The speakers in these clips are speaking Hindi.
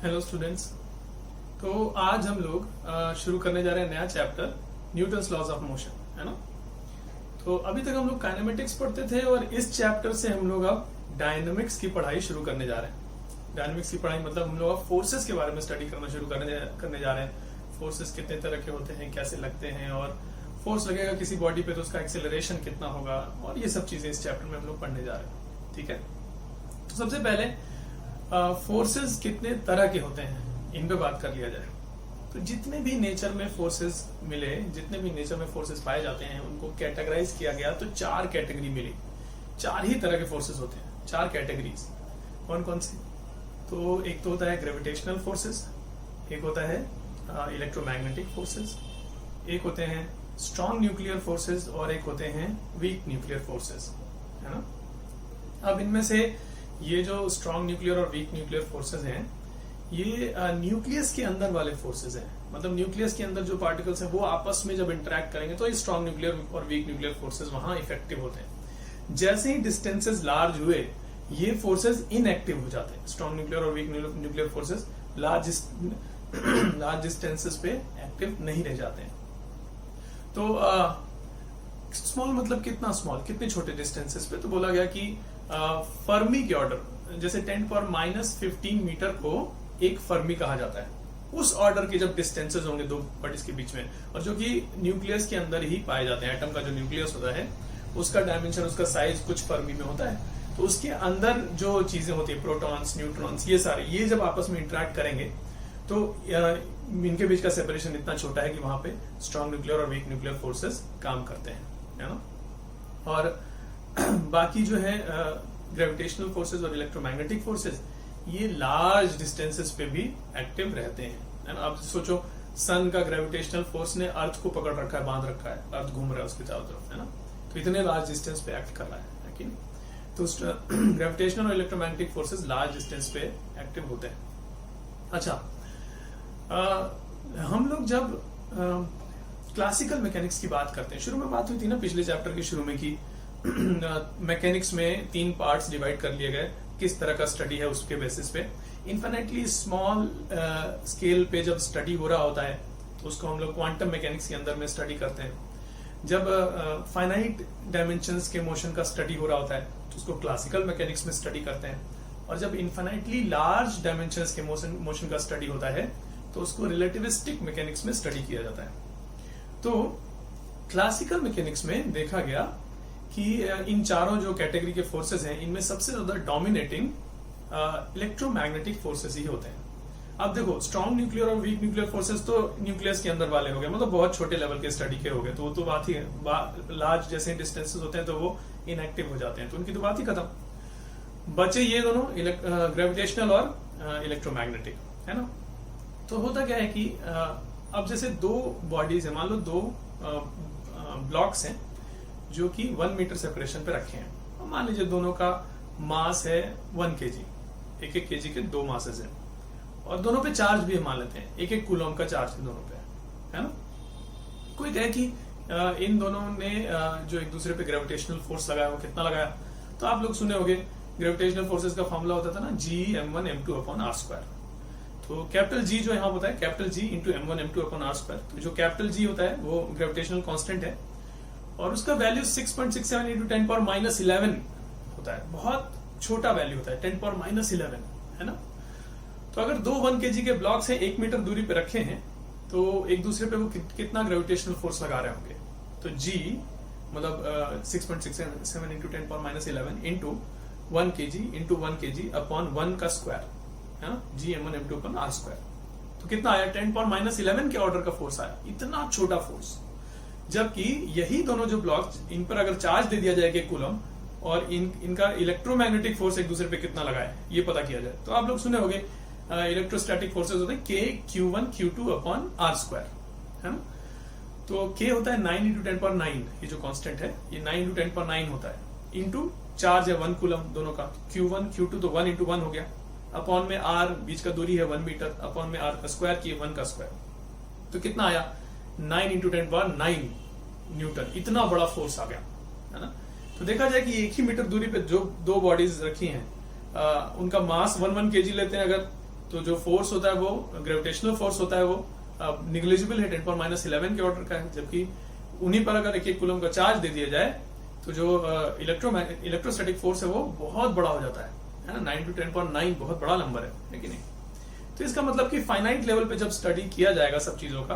Hello students. तो आज हम लोग शुरू करने जा रहे हैं नया chapter Newton's laws of motion, है ना। तो अभी तक हम लोग काइनेमेटिक्स पढ़ते थे और इस चैप्टर से हम लोग अब डायनामिक्स की पढ़ाई शुरू करने जा रहे हैं। डायनामिक्स की पढ़ाई मतलब हम लोग अब फोर्सेस के बारे में स्टडी करना शुरू करने जा रहे हैं। फोर्सेस कितने तरह के होते हैं, कैसे लगते हैं, और फोर्स लगेगा किसी बॉडी पे तो उसका एक्सेलरेशन कितना होगा, और ये सब चीजें इस चैप्टर में हम लोग पढ़ने जा रहे हैं। ठीक है, तो सबसे पहले फोर्सेस कितने तरह के होते हैं इन पे बात कर लिया जाए। तो जितने भी नेचर में फोर्सेस मिले, जितने भी नेचर में फोर्सेस पाए जाते हैं, उनको कैटेगराइज किया गया तो 4 कैटेगरी मिली। 4 ही तरह के फोर्सेस होते हैं, 4 कैटेगरीज। कौन कौन सी? तो एक तो होता है ग्रेविटेशनल फोर्सेस, एक होता है इलेक्ट्रोमैग्नेटिक फोर्सेस, एक होते हैं स्ट्रॉन्ग न्यूक्लियर फोर्सेस, और एक होते हैं वीक न्यूक्लियर फोर्सेस, है ना। अब इनमें से ये जो स्ट्रॉन्ग न्यूक्लियर और वीक न्यूक्लियर फोर्सेस हैं, ये न्यूक्लियस के अंदर वाले फोर्सेस हैं। मतलब न्यूक्लियस के अंदर जो पार्टिकल्स हैं वो आपस में जब इंटरेक्ट करेंगे तो ये स्ट्रॉन्ग न्यूक्लियर और वीक न्यूक्लियर फोर्सेस वहां इफेक्टिव होते हैं। जैसे ही डिस्टेंसेस लार्ज हुए, ये फोर्सेस इनएक्टिव हो जाते हैं। स्ट्रॉन्ग न्यूक्लियर और weak nuclear forces large distances पे एक्टिव नहीं रह जाते हैं। तो स्मॉल मतलब कितना स्मॉल, कितने छोटे डिस्टेंसेस पे? तो बोला गया कि फर्मी के ऑर्डर, जैसे 10⁻15 मीटर को एक फर्मी कहा जाता है। उस ऑर्डर के जब डिस्टेंसेस होंगे दो बॉडीज के बीच में, और जो कि न्यूक्लियस के अंदर ही पाए जाते हैं। एटम का जो न्यूक्लियस होता है उसका डायमेंशन, उसका साइज कुछ फर्मी में होता है। तो उसके अंदर जो चीजें होती है, प्रोटॉन्स, न्यूट्रॉन्स, ये सारे, ये जब आपस में इंटरेक्ट करेंगे तो इनके बीच का सेपरेशन इतना छोटा है कि वहां पे स्ट्रॉन्ग न्यूक्लियर और वीक न्यूक्लियर फोर्सेस काम करते हैं, है ना। और बाकी जो है ग्रेविटेशनल फोर्सेस और इलेक्ट्रोमैग्नेटिक फोर्सेस, ये लार्ज डिस्टेंसेस पे भी एक्टिव रहते हैं, है ना। अब सोचो, सन का ग्रेविटेशनल फोर्स ने अर्थ को पकड़ रखा है, बांध रखा है, अर्थ घूम रहा है उसके चारों तरफ, है ना। तो इतने लार्ज डिस्टेंस पे एक्ट कर रहा है कि नहीं। तो ग्रेविटेशनल और इलेक्ट्रोमैग्नेटिक फोर्सेस लार्ज डिस्टेंस पे एक्टिव होते हैं। अच्छा, हम लोग जब क्लासिकल मैकेनिक्स की बात करते हैं, शुरू में बात हुई थी ना पिछले चैप्टर के शुरू में कि मैकेनिक्स में 3 पार्ट्स डिवाइड कर लिए गए, किस तरह का स्टडी है उसके बेसिस पे। इन्फिनेटली स्मॉल स्केल पे जब स्टडी हो रहा होता है तो उसको हम लोग क्वांटम मैकेनिक्स के अंदर में स्टडी करते हैं। जब फाइनाइट डायमेंशंस के मोशन का स्टडी हो रहा होता है तो उसको क्लासिकल मैकेनिक्स में स्टडी करते हैं। और जब इन्फिनेटली लार्ज डायमेंशंस के मोशन का स्टडी होता है तो उसको रिलेटिविस्टिक मैकेनिक्स में स्टडी किया जाता है। तो क्लासिकल मैकेनिक्स में देखा गया कि इन चारों जो कैटेगरी के फोर्सेस हैं, इनमें सबसे ज्यादा डोमिनेटिंग इलेक्ट्रोमैग्नेटिक फोर्सेस ही होते हैं। अब देखो, स्ट्रॉन्ग न्यूक्लियर और वीक न्यूक्लियर फोर्सेस तो न्यूक्लियस के अंदर वाले हो गए, मतलब बहुत छोटे लेवल के स्टडी के हो गए, तो वो तो बात ही है। लार्ज जैसे डिस्टेंसेस होते हैं तो वो इनएक्टिव हो जाते हैं, तो उनकी तो बात ही खत्म। बचे ये दोनों, ग्रेविटेशनल और इलेक्ट्रोमैग्नेटिक, है ना। तो होता क्या है कि अब जैसे 2 बॉडीज है, मान लो 2 ब्लॉक्स हैं जो कि 1 मीटर सेपरेशन पे रखे हैं। मान लीजिए दोनों का मास है 1 kg, एक केजी के 2 मासेस हैं, और दोनों पे चार्ज भी मान लेते हैं, 1 कूलम का चार्ज है दोनों पे, है ना। कोई कहे कि इन दोनों ने जो एक दूसरे पे ग्रेविटेशनल फोर्स लगाया वो कितना लगाया, तो आप लोग सुने होंगे ग्रेविटेशनल फोर्सेस का फॉर्मूला होता था ना, Gm1m2/r²। तो कैपिटल G जो यहाँ होता है, कैपिटल G इंटू m1m2/r²। तो जो कैपिटल G होता है वो ग्रेविटेशनल कांस्टेंट है, और उसका वैल्यू 6.67 इंटू 10⁻11 होता है। बहुत छोटा वैल्यू होता है, 10⁻11, है ना। तो अगर 2 1 kg के ब्लॉक्स हैं, 1 मीटर दूरी पे रखे हैं, तो एक दूसरे पे वो कितना ग्रेविटेशनल फोर्स लगा रहे होंगे। तो G मतलब 6.67 into 10⁻11 into 1 kg into 1 kg upon 1 का स्क्वायर, है ना, Gm1m2/r²। तो कितना आया? 10⁻11 के ऑर्डर का फोर्स आया। इतना छोटा फोर्स, जबकि यही दोनों जो ब्लॉक्स, इन पर अगर चार्ज दे दिया जाए 1 कूलम, और इनका इलेक्ट्रोमैग्नेटिक फोर्स एक दूसरे पे कितना लगा है ये पता किया जाए, तो आप लोग सुने होंगे इलेक्ट्रोस्टैटिक फोर्सेस होते हैं K Q1 Q2/r², है ना। तो K होता है 9 इंटू 10⁻9, ये जो कांस्टेंट है ये 9 इंटू 10⁻9 होता है, इंटू चार्ज है 1 कूलम दोनों का, Q1 Q2 तो 1 इंटू 1 हो गया, अपॉन में R बीच का दूरी है 1 मीटर, अपॉन में R का स्क्वायर किए 1 का स्क्वायर, तो कितना आया? 9 इंटू 10⁻9 न्यूटन। इतना बड़ा फोर्स आ गया, है ना। तो देखा जाए कि 1 ही मीटर दूरी पे जो 2 बॉडीज रखी हैं, उनका मास 1 kg लेते हैं अगर, तो जो फोर्स होता है वो ग्रेविटेशनल फोर्स होता है वो निग्लिजिबल है, 10⁻11 के ऑर्डर का है, जबकि उन्हीं पर अगर 1 कूलम का चार्ज दे दिया जाए तो जो इलेक्ट्रोस्टैटिक फोर्स है वो बहुत बड़ा हो जाता है ना, 9 to 10⁻9 बहुत बड़ा नंबर है कि नहीं। तो इसका मतलब कि फाइनाइट लेवल पे जब स्टडी किया जाएगा सब चीजों का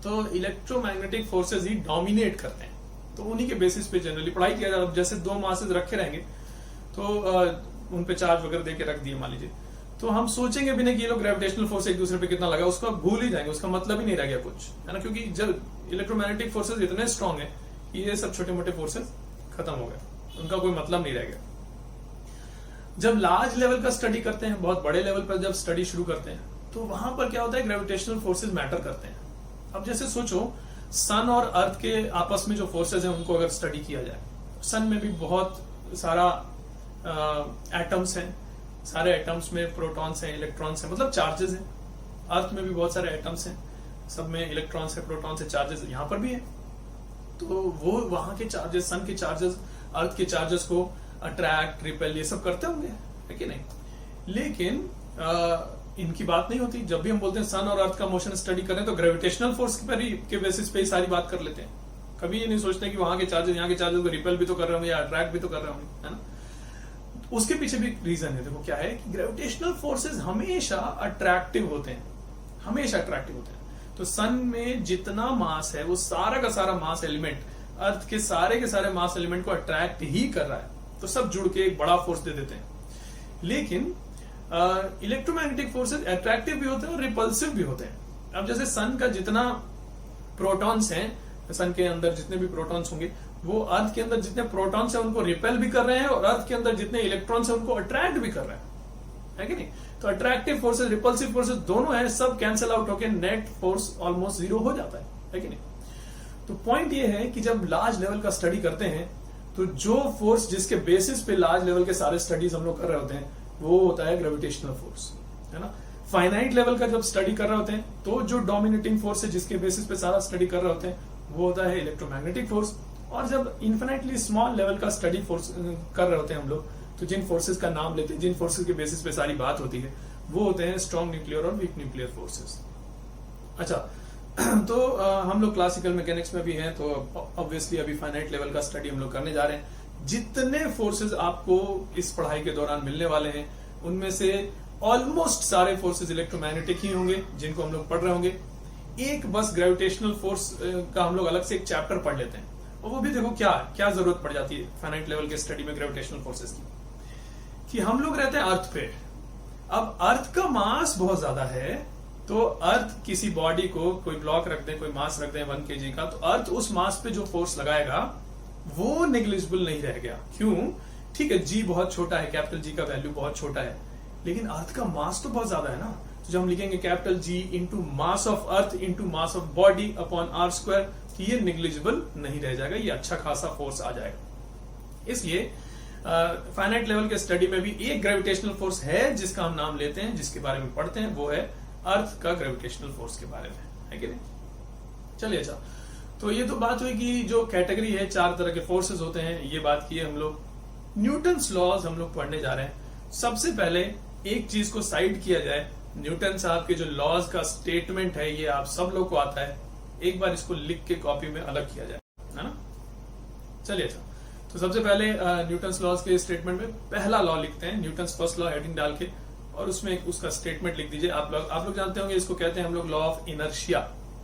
तो इलेक्ट्रोमैग्नेटिक फोर्सेज ही डोमिनेट करते हैं, तो उन्हीं के बेसिस पे जनरली पढ़ाई किया जाएगा। जैसे दो मासेज रखे रहेंगे तो उन पे चार्ज वगैरह देके रख दिए मान लीजिए, तो हम सोचेंगे भी नहीं कि ये लोग ग्रेविटेशनल फोर्स एक दूसरे पे कितना लगा, उसको भूल ही जाएंगे, उसका मतलब ही नहीं रह गया कुछ, है ना, क्योंकि जब इलेक्ट्रोमैग्नेटिक फोर्सेज इतने स्ट्रांग है कि ये सब छोटे मोटे फोर्सेज खत्म हो गए, उनका कोई मतलब नहीं रह गया। जब लार्ज लेवल का स्टडी करते हैं, बहुत बड़े लेवल पर जब स्टडी शुरू करते हैं, तो वहां पर क्या होता है, ग्रेविटेशनल फोर्सेज मैटर करते हैं। अब जैसे सोचो सन और अर्थ के आपस में जो फोर्सेज हैं उनको अगर स्टडी किया जाए, सन में भी बहुत सारा एटम्स हैं, सारे एटम्स में प्रोटॉन्स हैं, इलेक्ट्रॉन्स हैं, मतलब चार्जेस हैं। अर्थ में भी बहुत सारे एटम्स हैं, सब में इलेक्ट्रॉन्स है, प्रोटॉन्स है, चार्जेस यहाँ पर भी है। तो वो वहां के चार्जेस, सन के चार्जेस अर्थ के चार्जेस को अट्रैक्ट, रिपेल ये सब करते होंगे, है कि नहीं। लेकिन इनकी बात नहीं होती। जब भी हम बोलते हैं सन और अर्थ का मोशन स्टडी करें तो ग्रेविटेशनल फोर्स के बेसिस पे ही सारी बात कर लेते हैं। कभी ये नहीं सोचते कि वहां के चार्जेस यहाँ के चार्जेस को रिपेल भी तो कर रहे होंगे या अट्रैक्ट भी तो कर रहे होंगे, है ना। उसके पीछे भी रीजन है, देखो क्या है कि ग्रेविटेशनल फोर्सेस हमेशा अट्रैक्टिव होते हैं, हमेशा अट्रैक्टिव होते हैं। तो सन में जितना मास है वो सारा का सारा मास एलिमेंट अर्थ के सारे मास एलिमेंट को अट्रैक्ट ही कर रहा है, तो सब जुड़ के एक बड़ा फोर्स दे देते हैं। लेकिन इलेक्ट्रोमैग्नेटिक फोर्सेस अट्रैक्टिव भी होते हैं और रिपल्सिव भी होते हैं। अब जैसे सन का जितना प्रोटॉन्स हैं, सन के अंदर जितने भी प्रोटॉन्स होंगे वो अर्थ के अंदर जितने प्रोटॉन्स हैं उनको रिपेल भी कर रहे हैं, और अर्थ के अंदर जितने इलेक्ट्रॉन्स हैं उनको अट्रैक्ट भी कर रहे हैं, है कि नहीं। तो अट्रैक्टिव फोर्सेस, रिपल्सिव फोर्सेस दोनों हैं, सब कैंसिल आउट होकर नेट फोर्स ऑलमोस्ट 0 हो जाता है कि नहीं। तो पॉइंट ये है कि जब लार्ज लेवल का स्टडी करते हैं तो जो फोर्स जिसके बेसिस पे लार्ज लेवल के सारे स्टडीज हम लोग कर रहे होते हैं वो होता है ग्रेविटेशनल फोर्स, है ना। फाइनाइट लेवल का जब स्टडी कर रहे होते हैं तो जो डोमिनेटिंग फोर्स है जिसके बेसिस पे सारा स्टडी कर रहे होते हैं वो होता है इलेक्ट्रोमैग्नेटिक फोर्स। और जब इन्फिनिटली स्मॉल लेवल का स्टडी फोर्स कर रहे होते हैं हम लोग, तो जिन फोर्सेस का नाम लेते हैं, जिन फोर्सेस के बेसिस पे सारी बात होती है, वो होते हैं स्ट्रॉन्ग न्यूक्लियर और वीक न्यूक्लियर फोर्सेस। अच्छा, तो हम लोग क्लासिकल मैकेनिक्स में भी हैं, तो ऑब्वियसली अभी फाइनाइट लेवल का स्टडी हम लोग करने जा रहे हैं। जितने फोर्सेस आपको इस पढ़ाई के दौरान मिलने वाले हैं उनमें से ऑलमोस्ट सारे फोर्सेस इलेक्ट्रोमैग्नेटिक ही होंगे जिनको हम लोग पढ़ रहे होंगे। एक बस ग्रेविटेशनल फोर्स का हम लोग अलग से एक चैप्टर पढ़ लेते हैं, और वो भी देखो क्या जरूरत पड़ जाती है फाइनाइट लेवल के स्टडी में ग्रेविटेशनल फोर्सेस की, कि हम लोग रहते हैं अर्थ पे। अब अर्थ का मास बहुत ज्यादा है, तो अर्थ किसी बॉडी को कोई ब्लॉक रख दे, कोई मास रख दे 1 kg का, तो अर्थ उस मास पे जो फोर्स लगाएगा वो नेग्लिजिबल नहीं रह गया। क्यों? ठीक है, जी बहुत छोटा है, कैपिटल जी का वैल्यू बहुत छोटा है, लेकिन अर्थ का मास तो बहुत ज्यादा है ना। तो जब हम लिखेंगे capital G into mass of earth into mass of body upon r square, तो ये नेग्लिजिबल नहीं रह जाएगा, ये अच्छा खासा फोर्स आ जाएगा। इसलिए फाइनाइट लेवल के स्टडी में भी एक ग्रेविटेशनल फोर्स है जिसका हम नाम लेते हैं, जिसके बारे में पढ़ते हैं, वो है अर्थ का ग्रेविटेशनल फोर्स के बारे में, है कि नहीं। चलिए, अच्छा, तो ये तो बात हुई कि जो कैटेगरी है 4 तरह के फोर्सेस होते हैं, ये बात की है हम लोग। न्यूटन्स लॉज हम लोग पढ़ने जा रहे हैं। सबसे पहले एक चीज को साइड किया जाए, न्यूटन साहब के जो लॉज का स्टेटमेंट है ये आप सब लोग को आता है, एक बार इसको लिख के कॉपी में अलग किया जाए, है ना। चलिए, अच्छा, तो सबसे पहले न्यूटन्स लॉज के स्टेटमेंट में पहला लॉ लिखते हैं, न्यूटन्स फर्स्ट लॉ हेडिंग डाल के, और उसमें उसका स्टेटमेंट लिख दीजिए। आप लोग जानते होंगे, इसको कहते हैं हम लोग लॉ ऑफ इनर्शिया,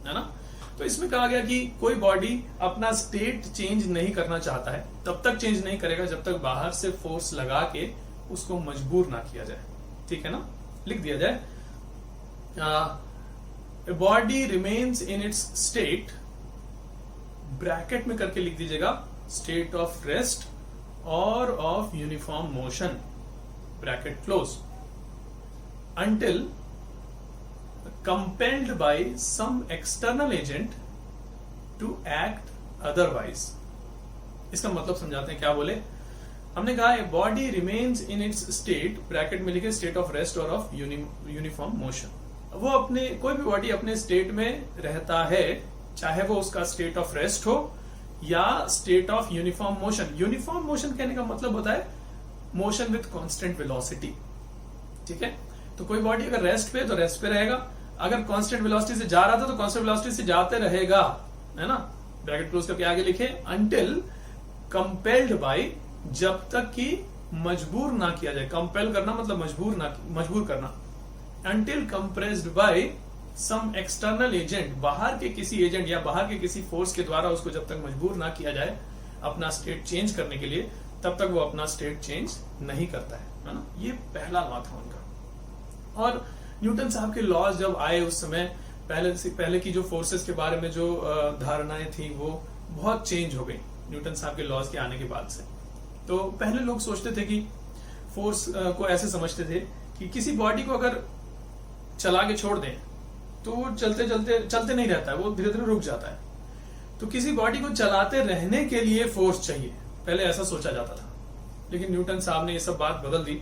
है ना। तो इसमें कहा गया कि कोई बॉडी अपना स्टेट चेंज नहीं करना चाहता है, तब तक चेंज नहीं करेगा जब तक बाहर से फोर्स लगा के उसको मजबूर ना किया जाए, ठीक है ना। लिख दिया जाए, a body remains in its state, bracket में करके लिख दीजिएगा, स्टेट ऑफ रेस्ट और of uniform motion, bracket close, until compelled by some external agent to act otherwise। इसका मतलब समझाते हैं, क्या बोले हमने कहा, a body remains in its state, bracket में लिखे स्टेट ऑफ रेस्ट और ऑफ यूनिफॉर्म मोशन। वो अपने, कोई भी बॉडी अपने स्टेट में रहता है, चाहे वो उसका स्टेट ऑफ रेस्ट हो या state of uniform motion. Uniform motion कहने का मतलब होता है मोशन विथ कांस्टेंट वेलोसिटी, ठीक है। तो कोई बॉडी अगर रेस्ट पे तो रेस्ट पे रहेगा, अगर कांस्टेंट वेलोसिटी से जा रहा था तो कांस्टेंट वेलोसिटी से जाते रहेगा, है ना। ब्रैकेट क्लोज करके आगे लिखे अंटिल कंपेल्ड बाय, जब तक कि मजबूर ना किया जाए। कंपेल करना मतलब मजबूर करना। Until compressed by some external agent, बाहर के किसी एजेंट या बाहर के किसी फोर्स के द्वारा उसको जब तक मजबूर ना किया जाए अपना स्टेट चेंज करने के लिए, तब तक वो अपना स्टेट चेंज नहीं करता है ना। ये पहला लॉ था उनका। और न्यूटन साहब के लॉज जब आए उस समय पहले की जो फोर्सेस के बारे में जो धारणाएं थी वो बहुत चेंज हो गई न्यूटन साहब के लॉज के आने के बाद से। तो पहले लोग सोचते थे कि फोर्स को ऐसे समझते थे कि किसी बॉडी को अगर चला के छोड़ दें तो वो चलते नहीं रहता है, वो धीरे धीरे रुक जाता है। तो किसी बॉडी को चलाते रहने के लिए फोर्स चाहिए, पहले ऐसा सोचा जाता था। लेकिन न्यूटन साहब ने ये सब बात बदल दी।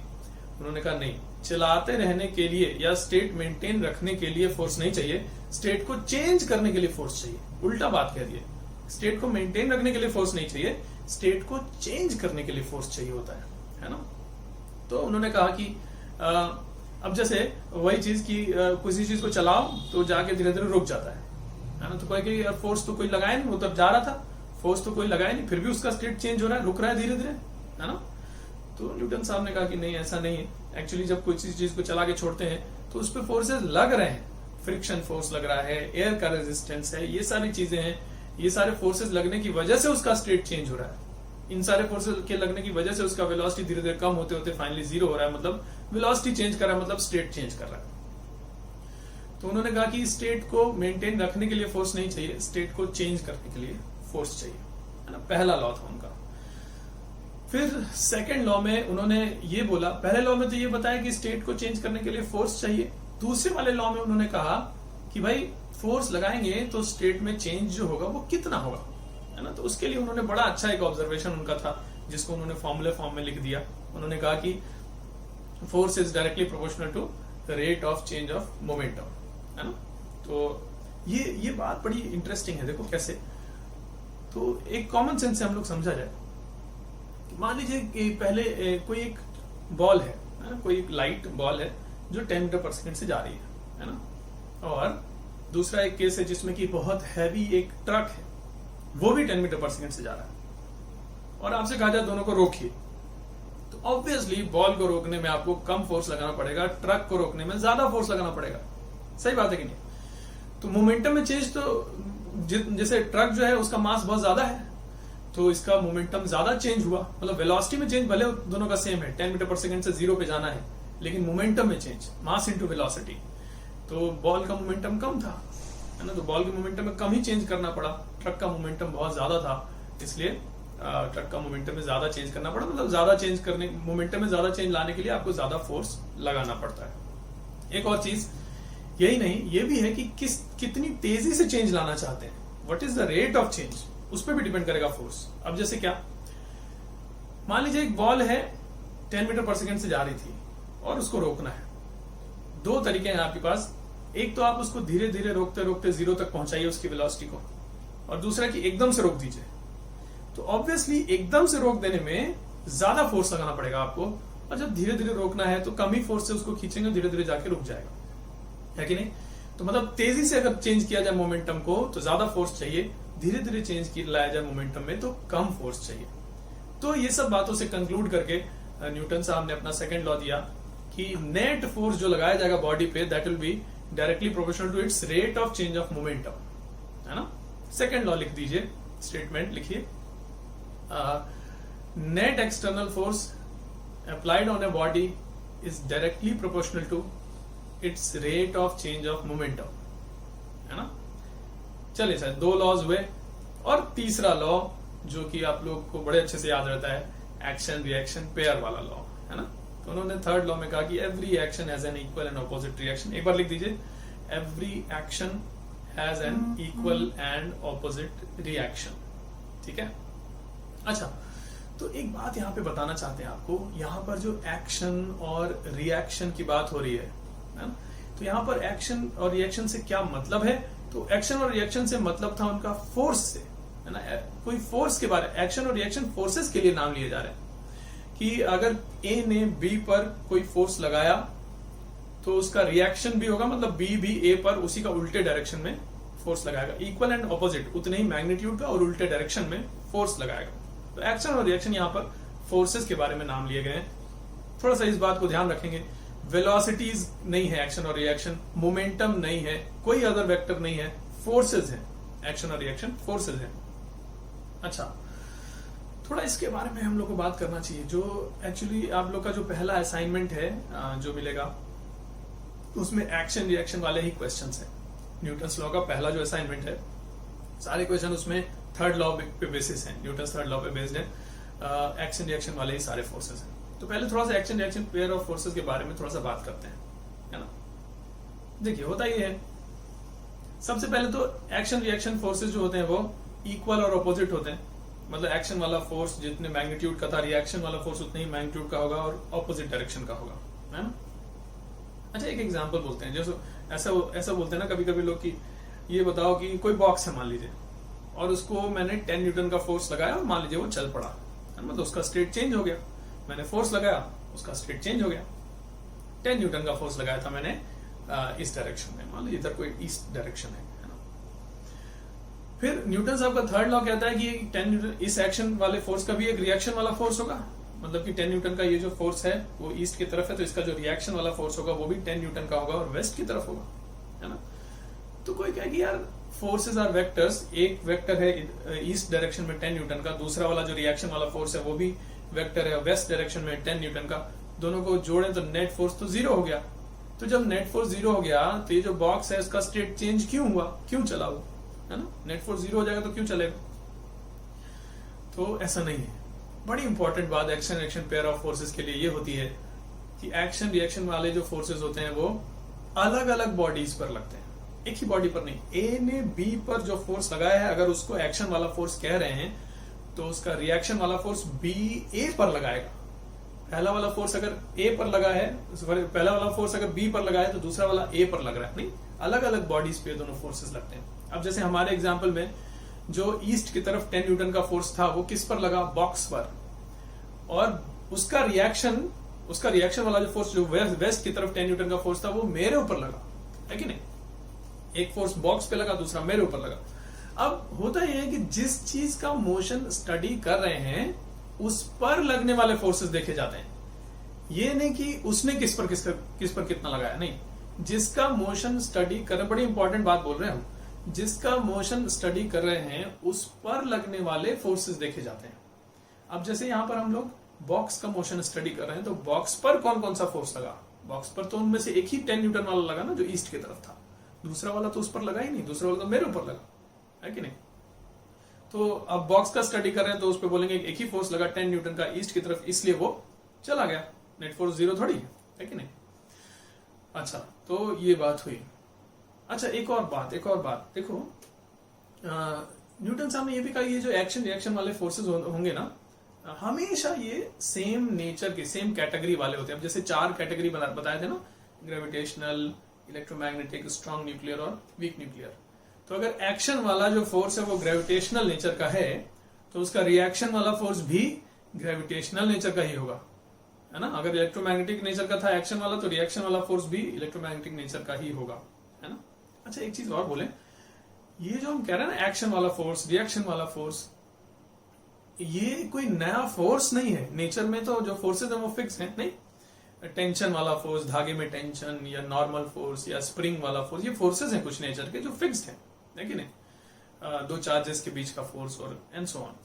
उन्होंने कहा नहीं, चलाते रहने के लिए या स्टेट मेंटेन रखने के लिए फोर्स नहीं चाहिए, स्टेट को चेंज करने के लिए फोर्स चाहिए। उल्टा बात कह दिए, स्टेट को मेंटेन रखने के लिए फोर्स नहीं चाहिए, स्टेट को चेंज करने के लिए फोर्स चाहिए होता है ना। तो उन्होंने कहा कि अब जैसे वही चीज की किसी चीज को चलाओ तो जाके धीरे धीरे रुक जाता है ना। तो कोई फोर्स तो कोई लगाया नहीं, वो तब जा रहा था, फोर्स तो कोई लगाया नहीं, फिर भी उसका स्टेट चेंज हो रहा है, रुक रहा है धीरे धीरे, है ना। तो न्यूटन साहब ने कहा कि नहीं, ऐसा नहीं है। एक्चुअली जब कोई चीज को चला के छोड़ते हैं तो उस पर फोर्सेज लग रहे हैं, फ्रिक्शन फोर्स लग रहा है, एयर का रेजिस्टेंस है, ये सारी चीजें हैं। ये सारे फोर्सेज लगने की वजह से उसका स्टेट चेंज हो रहा है। इन सारे फोर्सेज के लगने की वजह से उसका वेलोसिटी धीरे धीरे कम होते होते फाइनली जीरो हो रहा है, मतलब वेलोसिटी चेंज कर रहा है, मतलब स्टेट चेंज कर रहा है। तो उन्होंने कहा कि स्टेट को मेंटेन रखने के लिए फोर्स नहीं चाहिए, स्टेट को चेंज करने के लिए फोर्स चाहिए, है ना। पहला लॉ था उनका। फिर सेकंड लॉ में उन्होंने ये बोला, पहले लॉ में तो ये बताया कि स्टेट को चेंज करने के लिए फोर्स चाहिए। दूसरे वाले लॉ में उन्होंने कहा कि भाई फोर्स लगाएंगे तो स्टेट में चेंज जो होगा वो कितना होगा, है ना। तो उसके लिए उन्होंने बड़ा अच्छा एक ऑब्जर्वेशन उनका था जिसको उन्होंने फॉर्मूले फॉर्म में लिख दिया। उन्होंने कहा कि force is directly proportional to rate of change of momentum, है ना। तो ये बात बड़ी इंटरेस्टिंग है, देखो कैसे। तो एक कॉमन सेंस से हम लोग समझा जाए, मान लीजिए कि पहले कोई एक बॉल है ना, कोई एक लाइट बॉल है जो 10 मीटर पर सेकंड से जा रही है ना। और दूसरा एक केस है जिसमें कि बहुत हैवी एक ट्रक है, वो भी 10 मीटर पर सेकंड से जा रहा है, और आपसे कहा जाए दोनों को रोकिए, तो ऑब्वियसली बॉल को रोकने में आपको कम फोर्स लगाना पड़ेगा, ट्रक को रोकने में ज्यादा फोर्स लगाना पड़ेगा। सही बात है कि नहीं। तो मोमेंटम में चेंज तो जैसे ट्रक जो है उसका मास बहुत ज्यादा है तो इसका मोमेंटम ज्यादा चेंज हुआ, मतलब वेलोसिटी में चेंज भले दोनों का सेम है, 10 मीटर पर सेकंड से 0 पे जाना है, लेकिन मोमेंटम में चेंज, मास इनटू वेलोसिटी, तो बॉल का मोमेंटम कम था, है ना। तो बॉल के मोमेंटम में कम ही चेंज करना पड़ा। ट्रक का मोमेंटम बहुत ज्यादा था, इसलिए ट्रक का मोमेंटम में ज्यादा चेंज करना पड़ा, मतलब ज्यादा चेंज करने, मोमेंटम में ज्यादा चेंज लाने के लिए आपको ज्यादा फोर्स लगाना पड़ता है। एक और चीज यही नहीं, ये भी है कि कितनी तेजी से चेंज लाना चाहते हैं, what is the rate of change, उस पर भी डिपेंड करेगा फोर्स। अब जैसे क्या, मान लीजिए एक बॉल है 10 मीटर पर सेकंड से जा रही थी और उसको रोकना है। दो तरीके हैं आपके पास, एक तो आप उसको धीरे धीरे रोकते रोकते 0 तक पहुंचाइए उसकी वेलोसिटी को, और दूसरा कि एकदम से रोक दीजिए। तो ऑब्वियसली एकदम से रोक देने में ज्यादा फोर्स लगाना पड़ेगा आपको, और जब धीरे धीरे रोकना है तो कम ही फोर्स से उसको खींचेंगे, धीरे धीरे जाके रुक जाएगा, है कि नहीं। तो मतलब तेजी से अगर चेंज किया जाए मोमेंटम को तो ज्यादा फोर्स चाहिए, धीरे धीरे चेंज लाया जाए मोमेंटम में तो कम फोर्स चाहिए। तो ये सब बातों से कंक्लूड करके न्यूटन साहब ने अपना सेकंड लॉ दिया कि नेट फोर्स जो लगाया जाएगा बॉडी पे that will be directly proportional to its rate of change of momentum, है ना। सेकंड लॉ लिख दीजिए, स्टेटमेंट लिखिए, net external force applied on a body is directly proportional to its rate of change of momentum, है ना। चलिए सर, 2 लॉज हुए। और तीसरा लॉ जो कि आप लोग को बड़े अच्छे से याद रहता है, एक्शन रिएक्शन पेयर वाला लॉ, है ना। तो उन्होंने थर्ड लॉ में कहा कि every action has an equal and opposite reaction. एक बार लिख दीजिए, every action has an equal and opposite reaction, ठीक है। अच्छा, तो एक बात यहाँ पे बताना चाहते हैं आपको, यहाँ पर जो एक्शन और रिएक्शन की बात हो रही है ना, तो यहाँ पर एक्शन और रिएक्शन से क्या मतलब है। तो एक्शन और रिएक्शन से मतलब था उनका फोर्स से, है ना। कोई फोर्स के बारे, एक्शन और रिएक्शन फोर्सेस के लिए नाम लिए जा रहे हैं कि अगर ए ने बी पर कोई फोर्स लगाया तो उसका रिएक्शन भी होगा, मतलब बी भी ए पर उसी का उल्टे डायरेक्शन में फोर्स लगाएगा। इक्वल एंड ऑपोजिट, उतने ही मैग्नीट्यूड का और उल्टे डायरेक्शन में फोर्स लगाएगा। तो एक्शन और रिएक्शन यहाँ पर फोर्सेस के बारे में नाम लिए गए हैं। थोड़ा सा इस बात को ध्यान रखेंगे, वेलोसिटीज नहीं है एक्शन और रिएक्शन, मोमेंटम नहीं है, कोई अदर वेक्टर नहीं है, फोर्सेज है। एक्शन और रिएक्शन फोर्सेज है। अच्छा, थोड़ा इसके बारे में हम लोग को बात करना चाहिए। जो एक्चुअली आप लोग का जो पहला असाइनमेंट है जो मिलेगा, उसमें एक्शन रिएक्शन वाले ही क्वेश्चंस हैं। न्यूटन्स लॉ का पहला जो असाइनमेंट है, सारे क्वेश्चन उसमें थर्ड लॉ पे बेसिस है, न्यूटन्स थर्ड लॉ पे बेस्ड है। एक्शन रिएक्शन वाले ही सारे फोर्सेस हैं। तो पहले थोड़ा सा action reaction pair of forces के बारे में थोड़ा सा बात करते हैं, है ना। देखिए, होता ये है, सबसे पहले तो एक्शन रिएक्शन फोर्सेस जो होते हैं वो इक्वल और अपोजिट होते हैं। मतलब एक्शन वाला फोर्स जितने मैग्नीट्यूड का था, रिएक्शन वाला फोर्स उतने ही मैग्नीट्यूड का होगा और ऑपोजिट डायरेक्शन का होगा, है ना। अच्छा, एक एग्जांपल बोलते हैं, जैसे ऐसा बोलते हैं ना कभी कभी लोग कि ये बताओ कि कोई बॉक्स है मान लीजिए, और उसको मैंने 10 न्यूटन का फोर्स लगाया और मान लीजिए वो चल पड़ा, है ना। मतलब उसका स्टेट चेंज हो गया। मैंने फोर्स लगाया, उसका स्टेट चेंज हो गया। 10 न्यूटन का फोर्स लगाया था मैंने इस डायरेक्शन में, मान लीजिए इधर कोई ईस्ट डायरेक्शन है ना। फिर न्यूटन साहब का थर्ड लॉ कहता है कि 10 न्यूटन इस एक्शन वाले फोर्स का भी एक रिएक्शन वाला फोर्स होगा। मतलब कि 10 न्यूटन का ये जो फोर्स है वो ईस्ट की तरफ है, तो इसका जो रिएक्शन वाला फोर्स होगा वो भी 10 न्यूटन का होगा और वेस्ट की तरफ होगा, है ना। तो कोई कहे कि यार फोर्सेस आर वेक्टर्स, एक वेक्टर है ईस्ट डायरेक्शन में 10 न्यूटन का, दूसरा वाला जो रिएक्शन वाला फोर्स है वो भी वेक्टर है वेस्ट डायरेक्शन में 10 न्यूटन का, दोनों को जोड़ें तो नेट फोर्स तो 0 हो गया। तो जब नेट फोर्स 0 हो गया तो ये जो बॉक्स है उसका स्टेट चेंज क्यों हुआ, क्यों चला वो, है ना। नेट फोर्स 0 हो जाएगा तो क्यों चलेगा। तो ऐसा नहीं है। बड़ी इंपॉर्टेंट बात action reaction pair of forces के लिए ये होती है कि एक्शन रिएक्शन वाले जो फोर्सेस होते हैं वो अलग अलग बॉडीज पर लगते हैं, एक ही बॉडी पर नहीं। ए ने बी पर जो फोर्स लगाया है, अगर उसको एक्शन वाला फोर्स कह रहे हैं तो उसका रिएक्शन वाला फोर्स बी ए पर लगाएगा। पहला वाला फोर्स अगर ए पर लगा है, पहला वाला फोर्स अगर बी पर लगा है तो दूसरा वाला ए पर लग रहा है, नहीं, अलग अलग बॉडीज पे दोनों फोर्सेस लगते हैं। अब जैसे हमारे एग्जाम्पल में जो ईस्ट की तरफ 10 न्यूटन का फोर्स था वो किस पर लगा, बॉक्स पर, और उसका रिएक्शन वाला जो फोर्स जो वेस्ट की तरफ 10 न्यूटन का फोर्स था वो मेरे ऊपर लगा, है कि नहीं। एक फोर्स बॉक्स पे लगा, दूसरा मेरे ऊपर लगा। अब होता यह है कि जिस चीज का मोशन स्टडी कर रहे हैं उस पर लगने वाले फोर्सेस देखे जाते हैं। ये नहीं कि उसने किस पर कितना लगाया, नहीं, जिसका मोशन स्टडी कर रहे, बड़ी इंपॉर्टेंट बात बोल रहे हैं हम, जिसका मोशन स्टडी कर रहे हैं उस पर लगने वाले फोर्सेस देखे जाते हैं। अब जैसे यहां पर हम लोग बॉक्स का मोशन स्टडी कर रहे हैं तो बॉक्स पर कौन कौन सा फोर्स लगा, बॉक्स पर तो उनमें से एक ही 10 न्यूटन वाला लगा ना जो ईस्ट की तरफ था, दूसरा वाला तो उस पर लगा ही नहीं, दूसरा वाला तो मेरे ऊपर लगा, है कि नहीं। तो अब बॉक्स का स्टडी कर रहे हैं तो उस पर बोलेंगे एक ही फोर्स लगा 10 न्यूटन का ईस्ट की तरफ, इसलिए वो चला गया, नेट फोर्स 0 थोड़ी है कि नहीं। अच्छा, तो ये बात हुई। अच्छा, एक और बात देखो, न्यूटन साहब ने ये भी कहा ये जो एक्शन रिएक्शन वाले फोर्सेस होंगे ना, हमेशा ये सेम नेचर के, सेम कैटेगरी वाले होते हैं। अब जैसे 4 कैटेगरी बताए थे ना, ग्रेविटेशनल, इलेक्ट्रोमैग्नेटिक, स्ट्रॉन्ग न्यूक्लियर और वीक न्यूक्लियर। तो अगर एक्शन वाला जो फोर्स है वो ग्रेविटेशनल नेचर का है तो उसका रिएक्शन वाला फोर्स भी ग्रेविटेशनल नेचर का ही होगा, है ना। अगर इलेक्ट्रोमैग्नेटिक नेचर का था एक्शन वाला तो रिएक्शन वाला फोर्स भी इलेक्ट्रोमैग्नेटिक नेचर का ही होगा, है ना। अच्छा, एक चीज और बोले, ये जो हम कह रहे हैं ना एक्शन वाला फोर्स, रिएक्शन वाला फोर्स, ये कोई नया फोर्स नहीं है। नेचर में तो जो फोर्सेज है वो फिक्स है, नहीं। टेंशन वाला फोर्स, धागे में टेंशन, या नॉर्मल फोर्स, या स्प्रिंग वाला फोर्स, ये फोर्सेज हैं कुछ नेचर के जो फिक्स्ड है कि नहीं। 2 चार्जेस के बीच का फोर्स और एंड सो ऑन।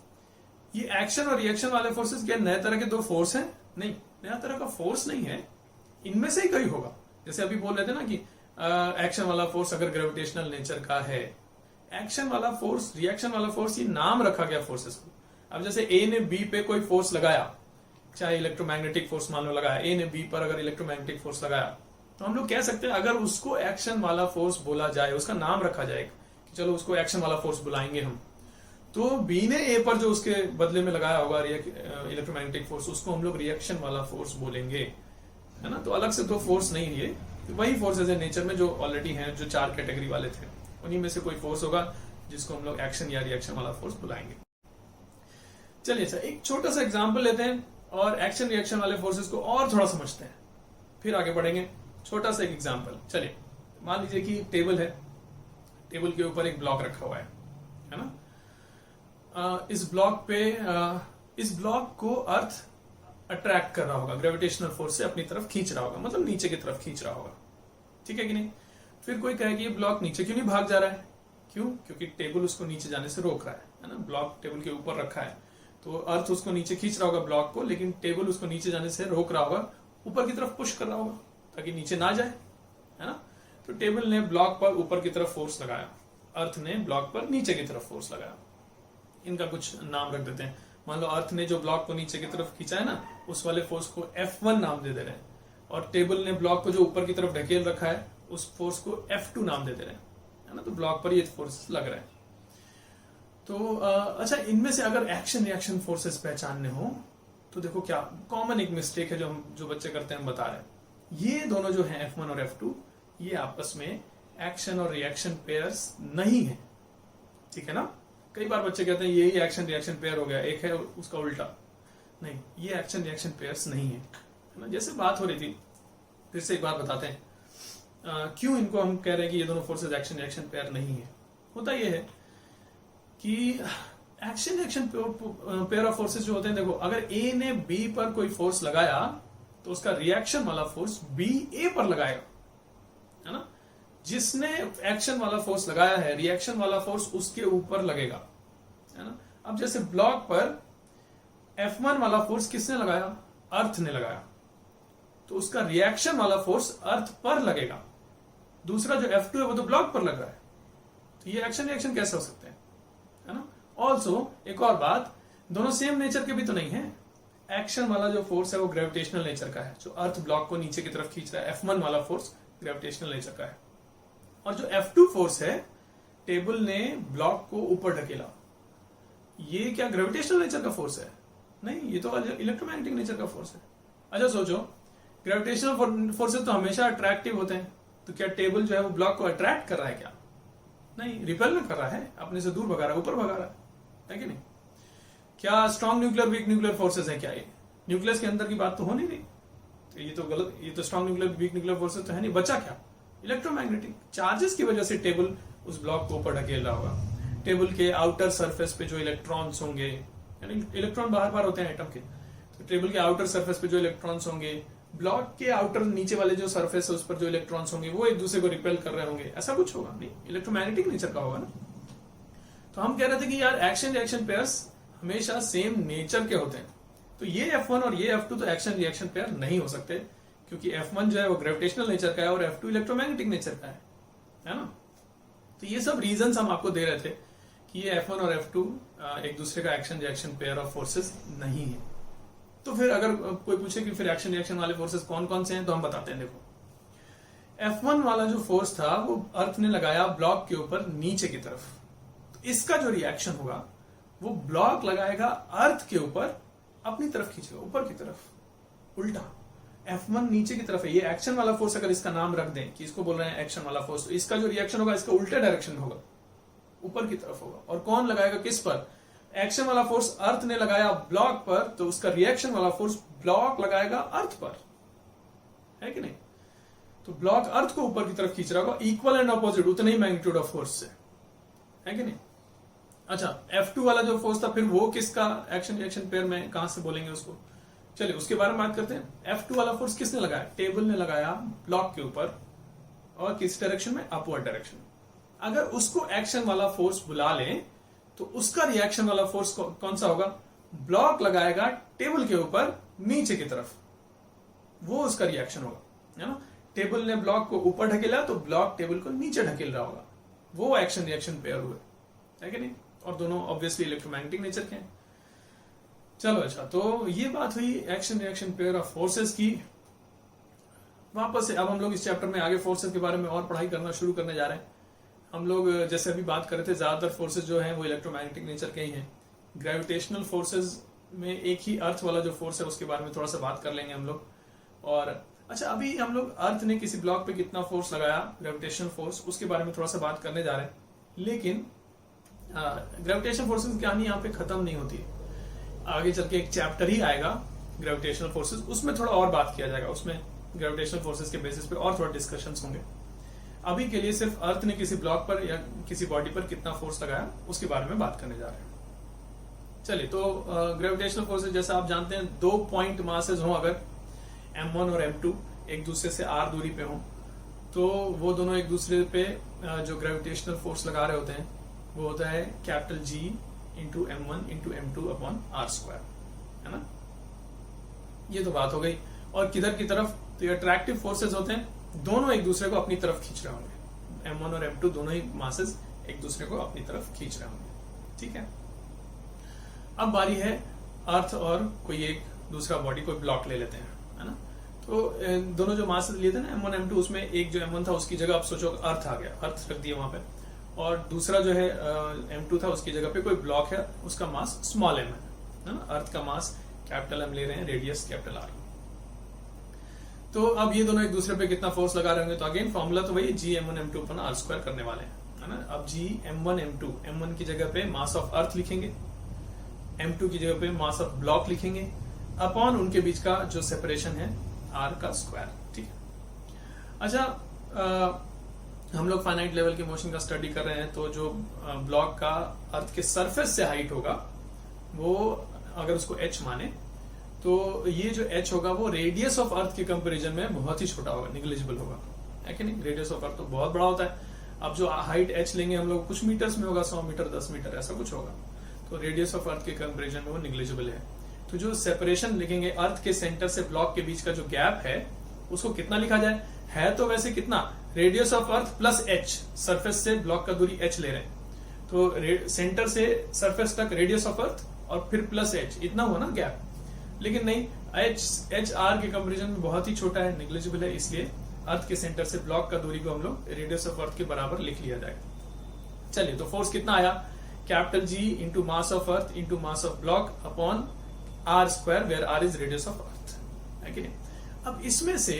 ये एक्शन और रिएक्शन वाले फोर्सेज क्या नए तरह के 2 फोर्स हैं? नहीं, नया तरह का फोर्स नहीं है, इनमें से ही कहीं होगा। जैसे अभी बोल रहे थे ना कि एक्शन वाला फोर्स अगर ग्रेविटेशनल नेचर का है, एक्शन वाला फोर्स, रिएक्शन वाला फोर्स, ये नाम रखा गया फोर्सेस को। अब जैसे ए ने बी पे कोई फोर्स लगाया, चाहे इलेक्ट्रोमैग्नेटिक फोर्स मान लो लगाया, ए ने बी पर अगर इलेक्ट्रोमैग्नेटिक फोर्स लगाया, तो हम लोग कह सकते हैं अगर उसको एक्शन वाला फोर्स बोला जाए, उसका नाम रखा जाए कि चलो उसको एक्शन वाला फोर्स बुलाएंगे हम, तो बी ने ए पर जो उसके बदले में लगाया होगा इलेक्ट्रोमैग्नेटिक फोर्स, उसको हम लोग रिएक्शन वाला फोर्स बोलेंगे, है ना। तो अलग से 2 फोर्स नहीं है, तो वही फोर्सेज है नेचर में जो ऑलरेडी हैं, जो 4 कैटेगरी वाले थे, उन्हीं में से कोई फोर्स होगा जिसको हम लोग एक्शन या रिएक्शन वाला फोर्स बुलाएंगे। चलिए, अच्छा, एक छोटा सा एग्जाम्पल लेते हैं और एक्शन रिएक्शन वाले फोर्सेस को और थोड़ा समझते हैं, फिर आगे बढ़ेंगे। छोटा सा एक एग्जांपल, चलिए मान लीजिए कि टेबल है, टेबल के ऊपर एक ब्लॉक रखा हुआ है ना। इस ब्लॉक पे इस ब्लॉक को अर्थ अट्रैक्ट कर रहा होगा, ग्रेविटेशनल फोर्स से अपनी तरफ खींच रहा होगा, मतलब नीचे की तरफ खींच रहा होगा, ठीक है कि नहीं। फिर कोई कहे कि ये ब्लॉक नीचे क्यों नहीं भाग जा रहा है, क्यों, क्योंकि टेबल उसको नीचे जाने से रोक रहा है ना। ब्लॉक टेबल के ऊपर रखा है तो अर्थ उसको नीचे खींच रहा होगा ब्लॉक को, लेकिन टेबल उसको नीचे जाने से रोक रहा होगा, ऊपर की तरफ पुश कर रहा होगा ताकि नीचे ना जाए, है ना। तो टेबल ने ब्लॉक पर ऊपर की तरफ फोर्स लगाया, अर्थ ने ब्लॉक पर नीचे की तरफ फोर्स लगाया। इनका कुछ नाम रख देते हैं। मान लो अर्थ ने जो ब्लॉक को नीचे की तरफ खींचा है ना, उस वाले फोर्स को F1 नाम दे रहे हैं, और टेबल ने ब्लॉक को जो ऊपर की तरफ ढकेल रखा है उस फोर्स को F2 नाम दे रहे हैं, है ना। तो ब्लॉक पर ये फोर्स लग रहा है। तो अच्छा, इनमें से अगर एक्शन रिएक्शन फोर्सेस पहचानने हो तो देखो क्या कॉमन एक मिस्टेक है जो बच्चे करते हैं, हम बता रहे हैं। ये दोनों जो है F1 और F2, ये आपस में एक्शन और रिएक्शन पेयर्स नहीं है, ठीक है ना। कई बार बच्चे कहते हैं यही एक्शन रिएक्शन पेयर हो गया, एक है उसका उल्टा। नहीं, ये एक्शन रिएक्शन पेयर्स नहीं है ना। जैसे बात हो रही थी, फिर से एक बार बताते हैं क्यों इनको हम कह रहे हैं कि ये दोनों फोर्सेस एक्शन रिएक्शन पेयर नहीं है। होता ये है कि action reaction pair of forces जो होते हैं, देखो अगर ए ने बी पर कोई फोर्स लगाया तो उसका रिएक्शन वाला फोर्स बी ए पर लगाएगा, है ना। जिसने एक्शन वाला फोर्स लगाया है, रिएक्शन वाला फोर्स उसके ऊपर लगेगा, है ना। अब जैसे ब्लॉक पर F1 वाला फोर्स किसने लगाया, अर्थ ने लगाया, तो उसका रिएक्शन वाला फोर्स अर्थ पर लगेगा। दूसरा जो F2 है वो तो ब्लॉक पर लग रहा है, तो ये एक्शन रिएक्शन कैसे हो सकते हैं, है ना। ऑल्सो एक और बात, दोनों सेम नेचर के भी तो नहीं है। एक्शन वाला जो फोर्स है वो ग्रेविटेशनल नेचर का है, जो अर्थ ब्लॉक को नीचे की तरफ खींच रहा है, F1 वाला फोर्स ग्रेविटेशनल नेचर का है। और जो F2 फोर्स है, टेबल ने ब्लॉक को ऊपर ढकेला, ये क्या ग्रेविटेशनल नेचर का फोर्स है, नहीं, ये तो इलेक्ट्रोमैग्नेटिक नेचर का फोर्स है। अच्छा सोचो, ग्रेविटेशनल फोर्सेस तो हमेशा अट्रैक्टिव होते हैं, तो क्या टेबल जो है वो ब्लॉक को अट्रैक्ट कर रहा है क्या, नहीं, रिपेल कर रहा है, अपने से दूर भगा रहा है, ऊपर भगा रहा है कि नहीं। क्या strong nuclear weak nuclear forces है क्या, ये न्यूक्लियस के अंदर की बात तो हो नहीं रही, तो ये तो गलत, ये तो strong nuclear weak nuclear forces तो है नहीं। बचा क्या, इलेक्ट्रोमैग्नेटिक चार्जेस की वजह से टेबल उस ब्लॉक को ऊपर ढकेल रहा होगा। टेबल के आउटर सरफेस पे जो इलेक्ट्रॉन्स होंगे, यानी इलेक्ट्रॉन बाहर बाहर होते हैं एटम के, तो टेबल के आउटर सरफेस पे जो इलेक्ट्रॉन्स होंगे, ब्लॉक के आउटर नीचे वाले जो सरफेस है उस पर जो इलेक्ट्रॉन्स होंगे वो एक दूसरे को रिपेल कर रहे होंगे, ऐसा कुछ होगा नहीं, इलेक्ट्रोमैग्नेटिक नेचर का होगा ना। तो हम कह रहे थे कि यार एक्शन रिएक्शन पेयर्स हमेशा सेम नेचर के होते हैं, तो ये F1 और ये F2 तो एक्शन रिएक्शन पेयर नहीं हो सकते, क्योंकि F1 जो है वो ग्रेविटेशनल नेचर का है और F2 इलेक्ट्रोमैग्नेटिक नेचर का है ना। तो ये सब रीजंस हम आपको दे रहे थे कि ये F1 और F2 एक दूसरे का action reaction pair of forces नहीं है। तो फिर अगर कोई पूछे कि फिर एक्शन रिएक्शन वाले फोर्सेस कौन कौन से हैं, तो हम बताते हैं। देखो F1 वाला जो फोर्स था वो अर्थ ने लगाया ब्लॉक के ऊपर नीचे की तरफ, तो इसका जो रिएक्शन होगा वो ब्लॉक लगाएगा अर्थ के ऊपर, अपनी तरफ खींचेगा ऊपर की तरफ, उल्टा। F1 नीचे की तरफ है, ये एक्शन वाला फोर्स अगर इसका नाम रख दें कि इसको बोल रहे हैं एक्शन वाला फोर्स, तो इसका जो रिएक्शन होगा इसका उल्टे डायरेक्शन होगा, ऊपर की तरफ होगा। और कौन लगाएगा किस पर, एक्शन वाला फोर्स अर्थ ने लगाया ब्लॉक पर, तो उसका रिएक्शन वाला फोर्स ब्लॉक लगाएगा अर्थ पर, है कि नहीं। तो ब्लॉक अर्थ को ऊपर की तरफ खींच रहा होगा, इक्वल एंड ऑपोजिट, उतने ही मैग्नीट्यूड ऑफ फोर्स से, है कि नहीं। अच्छा, F2 वाला जो फोर्स था फिर वो किसका एक्शन रिएक्शन पेयर में कहां से बोलेंगे उसको, चलिए उसके बारे में बात करते हैं। F2 वाला फोर्स किसने लगाया, टेबल ने लगाया ब्लॉक के ऊपर, और किस डायरेक्शन में, अपवर्ड डायरेक्शन। अगर उसको एक्शन वाला फोर्स बुला लें तो उसका रिएक्शन वाला फोर्स कौन सा होगा, ब्लॉक लगाएगा टेबल के ऊपर नीचे की तरफ, वो उसका रिएक्शन होगा, है ना। टेबल ने ब्लॉक को ऊपर ढकेला तो ब्लॉक टेबल को नीचे ढकेल रहा होगा, वो एक्शन रिएक्शन पेयर हुए, है कि नहीं। और दोनों ऑब्वियसली इलेक्ट्रोमैग्नेटिक नेचर के हैं। चलो अच्छा, तो ये बात हुई action reaction pair of forces की। वापस से अब हम लोग इस चैप्टर में आगे फोर्सेस के बारे में और पढ़ाई करना शुरू करने जा रहे हैं। हम लोग जैसे अभी बात कर रहे थे, ज्यादातर फोर्सेस जो हैं वो इलेक्ट्रोमैग्नेटिक नेचर के ही हैं। ग्रेविटेशनल फोर्सेस में एक ही अर्थ वाला जो फोर्स है उसके बारे में थोड़ा सा बात कर लेंगे हम लोग। और अच्छा, अभी हम लोग अर्थ ने किसी ब्लॉक पे कितना फोर्स लगाया, ग्रेविटेशनल फोर्स, उसके बारे में थोड़ा सा बात करने जा रहे हैं। लेकिन ग्रेविटेशनल फोर्सेस की कहानी यहाँ पे खत्म नहीं होती है, आगे चल के एक चैप्टर ही आएगा ग्रेविटेशनल फोर्सेस, उसमें थोड़ा और बात किया जाएगा, उसमें ग्रेविटेशनल फोर्सेस के बेसिस पे और थोड़ा डिस्कशंस होंगे। अभी के लिए सिर्फ अर्थ ने किसी ब्लॉक पर या किसी बॉडी पर कितना फोर्स लगाया उसके बारे में बात करने जा रहे हैं। चलिए, तो ग्रेविटेशनल फोर्सेस जैसा आप जानते हैं, 2 पॉइंट मासेस हों अगर m1 और m2 एक दूसरे से r दूरी पे हों, तो वो दोनों एक दूसरे पे जो ग्रेविटेशनल फोर्स लगा रहे होते हैं वो होता है capital G into m1 into m2 upon r², है ना। ये तो बात हो गई। और किधर की तरफ, तो ये अट्रैक्टिव फोर्सेस होते हैं, दोनों एक दूसरे को अपनी तरफ खींच रहे होंगे। m1 और m2 दोनों ही मासेस एक दूसरे को अपनी तरफ खींच रहे होंगे, ठीक है। अब बारी है अर्थ और कोई एक दूसरा बॉडी, कोई ब्लॉक ले लेते हैं, है ना। तो दोनों जो मासेस लिए थे ना m1 m2, उसमें एक जो m1 था उसकी जगह आप सोचो अर्थ आ गया, अर्थ रख दिया वहां पे, और दूसरा जो है m2 था उसकी जगह पे कोई ब्लॉक है, उसका मास स्मॉल m है ना। अर्थ का मास कैपिटल M ले रहे हैं, रेडियस कैपिटल R। तो अब ये दोनों एक दूसरे पे कितना फोर्स लगा रहे होंगे, तो अगेन फॉर्मूला तो वही G m1 m2 upon r² करने वाले हैं, है ना। अब G m1 m2, m1 की जगह पे मास ऑफ अर्थ लिखेंगे, m2 की जगह पे मास ऑफ ब्लॉक लिखेंगे, अपॉन उनके बीच का जो सेपरेशन है r का स्क्वायर, ठीक है। अच्छा, हम लोग फाइनाइट लेवल के मोशन का स्टडी कर रहे हैं, तो जो ब्लॉक का अर्थ के सरफेस से हाइट होगा वो अगर उसको h माने, तो ये जो h होगा वो रेडियस ऑफ अर्थ के कंपैरिजन में बहुत ही छोटा होगा, निग्लिजिबल होगा, है कि नहीं। रेडियस ऑफ अर्थ तो बहुत बड़ा होता है। अब जो हाइट h लेंगे हम लोग, कुछ मीटर्स में होगा, 100 मीटर 10 मीटर ऐसा कुछ होगा, तो रेडियस ऑफ अर्थ के कंपैरिजन में वो निग्लिजिबल है। तो जो सेपरेशन लिखेंगे, अर्थ के सेंटर से ब्लॉक के बीच का जो गैप है उसको कितना लिखा जाए, है तो वैसे कितना, radius of earth plus h, surface से ब्लॉक का दूरी h ले रहे हैं, तो सेंटर से सरफेस तक रेडियस ऑफ अर्थ और फिर प्लस h, इतना हुआ ना गैप। लेकिन नहीं, h r के कंपैरिजन में बहुत ही छोटा है, निग्लिजिबल है, इसलिए अर्थ के सेंटर से ब्लॉक का दूरी को हम लोग रेडियस ऑफ अर्थ के बराबर लिख लिया जाएगा। चलिए, तो फोर्स कितना आया, capital G into mass of earth into mass of block upon r², where r is radius of earth, है कि नहीं। अब इसमें से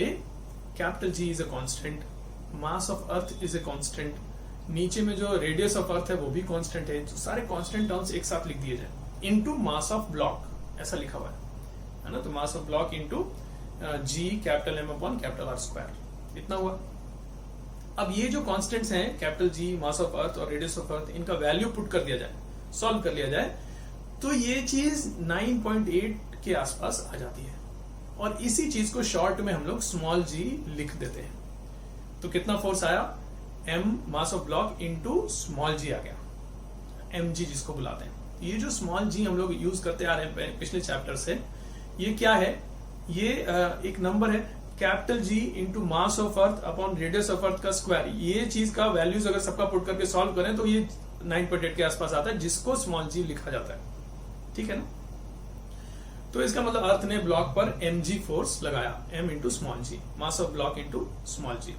capital G is a constant, mass of earth is a constant, नीचे में जो रेडियस ऑफ अर्थ है वो भी कांस्टेंट है, तो सारे कांस्टेंट टर्म्स एक साथ लिख दिए जाए, इनटू मास ऑफ ब्लॉक ऐसा लिखा हुआ है ना। तो मास of block into G capital M upon capital R², इतना हुआ। अब ये जो कांस्टेंट्स हैं, कैपिटल G, मास ऑफ अर्थ और रेडियस ऑफ अर्थ, इनका वैल्यू पुट कर दिया जाए, सॉल्व कर लिया जाए, तो ये चीज 9.8 के आसपास आ जाती है। और इसी चीज को शॉर्ट में हम लोग स्मॉल g लिख देते हैं। तो कितना फोर्स आया, m mass of block into small g आ गया, mg जिसको बुलाते हैं। ये जो स्मॉल g हम लोग यूज करते आ रहे हैं पिछले चैप्टर से, ये क्या है, ये एक नंबर है, capital G into mass of earth upon radius of अर्थ का स्क्वायर। ये चीज का वैल्यूज अगर सबका पुट करके सॉल्व करें तो ये 9.8 के आसपास आता है, जिसको स्मॉल g लिखा जाता है, ठीक है ना। तो इसका मतलब अर्थ ने ब्लॉक पर mg फोर्स लगाया, m into small g, mass of block into small g।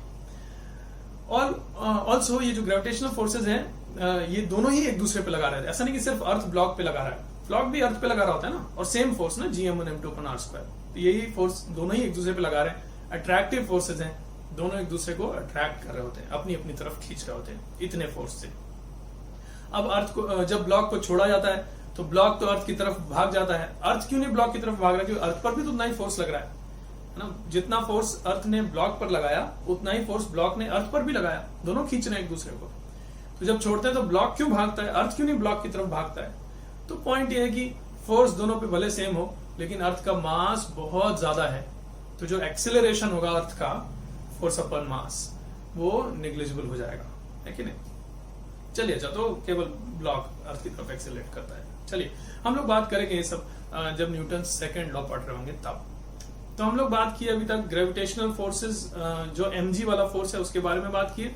और ऑल्सो ये जो ग्रेविटेशनल फोर्सेज हैं, ये दोनों ही एक दूसरे पे लगा रहे थे, ऐसा नहीं कि सिर्फ अर्थ ब्लॉक पे लगा रहा है, ब्लॉक भी अर्थ पे लगा रहा होता है ना, और सेम फोर्स ना G m1 m2 upon r², तो यही फोर्स दोनों ही एक दूसरे पे लगा रहे हैं। अट्रैक्टिव फोर्सेज हैं, दोनों एक दूसरे को अट्रैक्ट कर रहे होते हैं, अपनी अपनी तरफ खींच रहे होते हैं, इतने फोर्स से। अब अर्थ को, जब ब्लॉक को छोड़ा जाता है तो ब्लॉक तो अर्थ की तरफ भाग जाता है। अर्थ क्यों नहीं ब्लॉक की तरफ भाग रहा है, क्योंकि अर्थ पर भी तो उतना ही फोर्स लग रहा है ना। जितना फोर्स अर्थ ने ब्लॉक पर लगाया उतना ही फोर्स ब्लॉक ने अर्थ पर भी लगाया, दोनों खींच रहे हैं एक दूसरे को। तो जब छोड़ते हैं तो ब्लॉक क्यों भागता है, अर्थ क्यों नहीं ब्लॉक की तरफ भागता है। तो पॉइंट ये है कि फोर्स दोनों पे भले सेम हो, लेकिन अर्थ का मास बहुत ज्यादा है, तो जो एक्सेलरेशन होगा अर्थ का, फोर्स अपॉन मास, वो नेग्लिजिबल हो जाएगा, है कि नहीं। चलिए, अच्छा, तो केवल ब्लॉक अर्थ की तरफ एक्सेलरेट करता है। चलिए, हम लोग बात करेंगे ये सब जब न्यूटन सेकंड लॉ पढ़ रहे होंगे तब। तो हम लोग बात किए अभी तक ग्रेविटेशनल फोर्सेस, जो mg वाला फोर्स है उसके बारे में बात किए,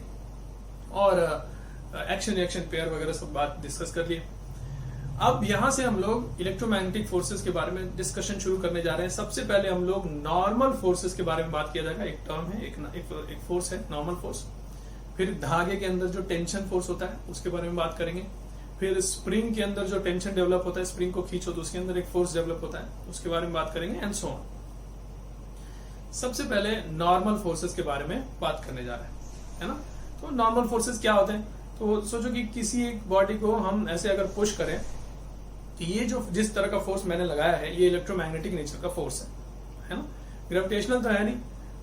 और एक्शन रिएक्शन पेयर वगैरह सब बात डिस्कस कर लिए। अब यहां से हम लोग इलेक्ट्रोमैग्नेटिक फोर्सेस के बारे में डिस्कशन शुरू करने जा रहे हैं। सबसे पहले हम लोग नॉर्मल फोर्सेस के बारे में बात किया जाएगा। एक टर्म है, एक फोर्स है नॉर्मल फोर्स। फिर धागे के अंदर जो टेंशन फोर्स होता है उसके बारे में बात करेंगे। फिर स्प्रिंग के अंदर जो टेंशन डेवलप होता है, स्प्रिंग को खींचो तो उसके अंदर एक फोर्स डेवलप होता है, उसके बारे में बात करेंगे, एंड सो ऑन। सबसे पहले नॉर्मल फोर्सेस के बारे में बात करने जा रहे हैं, है ना। तो नॉर्मल फोर्सेस क्या होते हैं, तो सोचो कि किसी एक बॉडी को हम ऐसे अगर पुश करें, तो ये जो जिस तरह का फोर्स मैंने लगाया है ये इलेक्ट्रोमैग्नेटिक नेचर का फोर्स है ना। ग्रेविटेशनल तो है नहीं,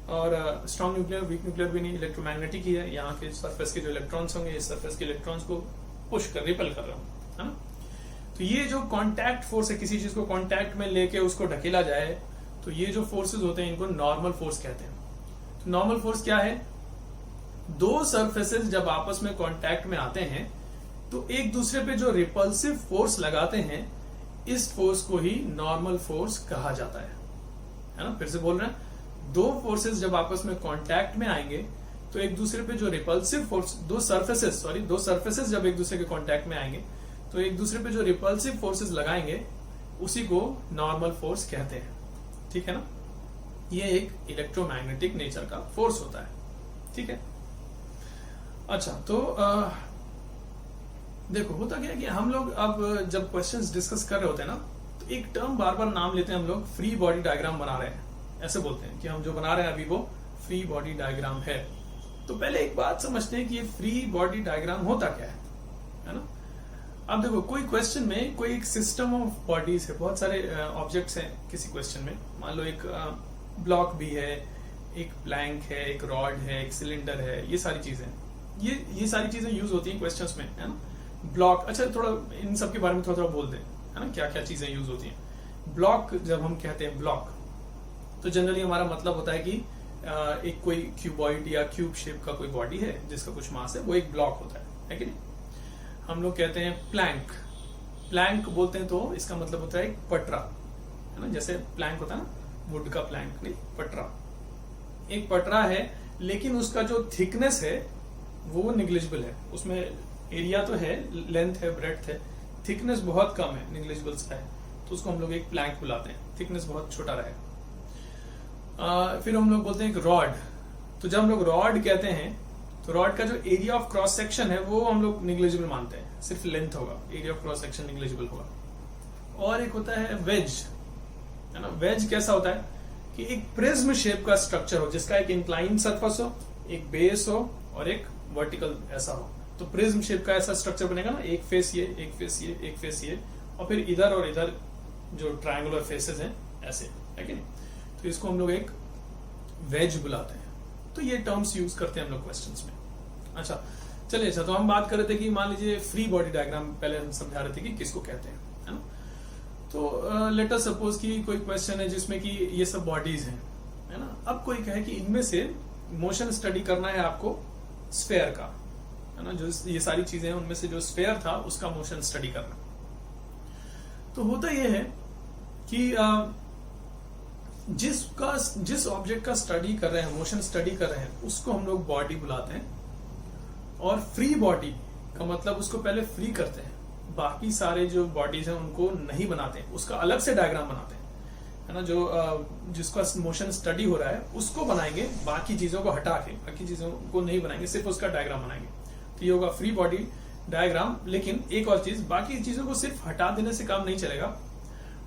और स्ट्रॉन्ग न्यूक्लियर वीक न्यूक्लियर भी नहीं, इलेक्ट्रोमैग्नेटिक ही है। यहाँ के सरफेस के जो इलेक्ट्रॉन्स होंगे इस सरफेस के इलेक्ट्रॉन्स को पुश कर रिपल कर रहा हूँ, है ना। तो ये जो कांटेक्ट फोर्स है, किसी चीज को कांटेक्ट में लेके उसको ढकेला जाए, तो ये जो फोर्सेस होते हैं इनको नॉर्मल फोर्स कहते हैं। तो नॉर्मल फोर्स क्या है? दो सरफेसेस जब आपस में कांटेक्ट में आते हैं तो एक दूसरे पे जो रिपल्सिव फोर्स लगाते हैं इस फोर्स को ही नॉर्मल फोर्स कहा जाता है ना। फिर से बोल रहे हैं, दो फोर्सेस जब आपस में कांटेक्ट में आएंगे तो एक दूसरे पे जो रिपल्सिव फोर्स, दो सरफेसेस जब एक दूसरे के कांटेक्ट में आएंगे तो एक दूसरे पे जो रिपल्सिव फोर्सेस लगाएंगे उसी को नॉर्मल फोर्स कहते हैं, ठीक है ना। ये एक इलेक्ट्रोमैग्नेटिक नेचर का फोर्स होता है, ठीक है। अच्छा, तो देखो होता क्या है कि हम लोग अब जब क्वेश्चंस डिस्कस कर रहे होते हैं ना तो एक टर्म बार बार नाम लेते हैं हम लोग, फ्री बॉडी डायग्राम बना रहे हैं, ऐसे बोलते हैं कि हम जो बना रहे हैं अभी वो फ्री बॉडी डायग्राम है। तो पहले एक बात समझते हैं कि ये फ्री बॉडी डायग्राम होता क्या है ना। अब देखो कोई क्वेश्चन में कोई एक सिस्टम ऑफ बॉडीज है, बहुत सारे ऑब्जेक्ट्स हैं किसी क्वेश्चन में। मान लो एक ब्लॉक भी है, एक प्लैंक है, एक रॉड है, एक सिलेंडर है, ये सारी चीजें, ये सारी चीजें यूज होती हैं क्वेश्चंस में, है ना। ब्लॉक, अच्छा थोड़ा इन सब के बारे में थोड़ा बोल दें, है ना, क्या क्या चीजें यूज होती हैं। ब्लॉक, जब हम कहते हैं ब्लॉक तो जनरली हमारा मतलब होता है कि एक कोई क्यूबॉइड या क्यूब शेप का कोई बॉडी है जिसका कुछ मास है, वो एक ब्लॉक होता है कि नहीं। हम लोग कहते हैं प्लैंक बोलते हैं तो इसका मतलब होता है एक पटरा, है ना। जैसे प्लैंक होता है ना, वुड का प्लैंक नहीं, पटरा। एक पटरा है लेकिन उसका जो थिकनेस है वो निग्लिजिबल है, उसमें एरिया तो है, लेंथ है, ब्रेड्थ है, थिकनेस बहुत कम है, निग्लिजिबल सा है, तो उसको हम लोग एक प्लैंक बुलाते हैं, थिकनेस बहुत छोटा रहेगा। फिर हम लोग बोलते हैं एक रॉड। तो जब हम लोग रॉड कहते हैं तो रॉड का जो एरिया ऑफ क्रॉस सेक्शन है वो हम लोग निग्लिजिबल मानते हैं, सिर्फ लेंथ होगा, area of cross section negligible होगा। और एक होता है वेज, है ना। वेज कैसा होता है कि एक प्रिज्म शेप का स्ट्रक्चर हो जिसका एक इंक्लाइन सरफेस हो, एक बेस हो और एक वर्टिकल ऐसा हो। तो प्रिज्म शेप का ऐसा स्ट्रक्चर बनेगा ना, एक फेस ये, एक फेस ये, एक फेस ये, और फिर इधर और इधर जो ट्रायंगुलर फेसेस हैं ऐसे, है कि नहीं। तो इसको हम लोग एक वेज बुलाते हैं। तो ये टर्म्स यूज करते हैं हम लोग क्वेश्चंस में। अच्छा चलिए, अच्छा तो हम बात कर रहे थे कि मान लीजिए फ्री बॉडी डायग्राम, पहले हम समझा रहे थे कि किसको कहते हैं, है ना। तो लेट अस सपोज कि कोई क्वेश्चन है जिसमें कि ये सब बॉडीज हैं, है ना। अब कोई कहे कि इनमें से मोशन स्टडी करना है आपको स्फेयर का, है ना, जो ये सारी चीजें हैं उनमें से जो स्फेयर था उसका मोशन स्टडी करना। तो होता यह है कि जिस ऑब्जेक्ट का स्टडी कर रहे हैं, मोशन स्टडी कर रहे हैं, उसको हम लोग बॉडी बुलाते हैं। और फ्री बॉडी का मतलब उसको पहले फ्री करते हैं, बाकी सारे जो बॉडीज हैं उनको नहीं बनाते हैं, उसका अलग से डायग्राम बनाते हैं, है ना। जो जिसका मोशन स्टडी हो रहा है उसको बनाएंगे, बाकी चीजों को हटा के, बाकी चीजों को नहीं बनाएंगे, सिर्फ उसका डायग्राम बनाएंगे। तो ये होगा फ्री बॉडी डायग्राम। लेकिन एक और चीज, बाकी चीजों को सिर्फ हटा देने से काम नहीं चलेगा,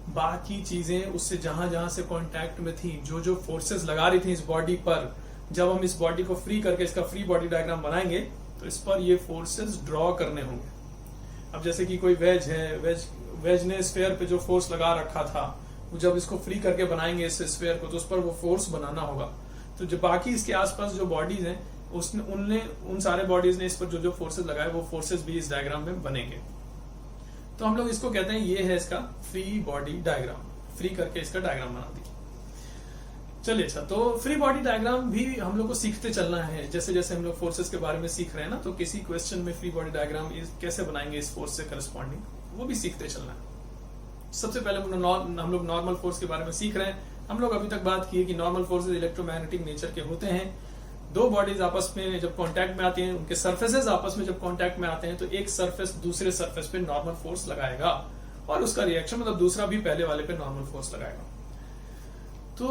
बाकी चीजें उससे जहां जहां से कांटेक्ट में थी, जो जो फोर्सेस लगा रही थी इस बॉडी पर, जब हम इस बॉडी को फ्री करके इसका फ्री बॉडी डायग्राम बनाएंगे तो इस पर ये फोर्सेस ड्रॉ करने होंगे। अब जैसे कि कोई वेज है, वेज ने स्फेयर पे जो फोर्स लगा रखा था, वो जब इसको फ्री करके बनाएंगे इस स्फेयर को तो उस पर वो फोर्स बनाना होगा। तो जो बाकी इसके आसपास जो बॉडीज हैं उन सारे बॉडीज ने इस पर जो जो फोर्सेस लगाए वो फोर्सेस भी इस डायग्राम में बनेंगे। तो हम लोग इसको कहते हैं, ये है इसका फ्री बॉडी डायग्राम, फ्री करके इसका डायग्राम बना दिया। चलिए, अच्छा तो फ्री बॉडी डायग्राम भी हम लोग को सीखते चलना है। जैसे जैसे हम लोग फोर्सेस के बारे में सीख रहे हैं ना, तो किसी क्वेश्चन में फ्री बॉडी डायग्राम कैसे बनाएंगे इस फोर्स से करस्पॉन्डिंग, वो भी सीखते चलना है। सबसे पहले हम लोग नॉर्मल फोर्स के बारे में सीख रहे हैं। हम लोग अभी तक बात की है कि नॉर्मल फोर्सेज इलेक्ट्रोमैग्नेटिक नेचर के होते हैं। दो बॉडीज आपस में जब कांटेक्ट में आती हैं, उनके सरफेसेस आपस में जब कांटेक्ट में आते हैं तो एक सरफेस दूसरे सरफेस पे नॉर्मल फोर्स लगाएगा और उसका रिएक्शन मतलब दूसरा भी पहले वाले पे नॉर्मल फोर्स लगाएगा। तो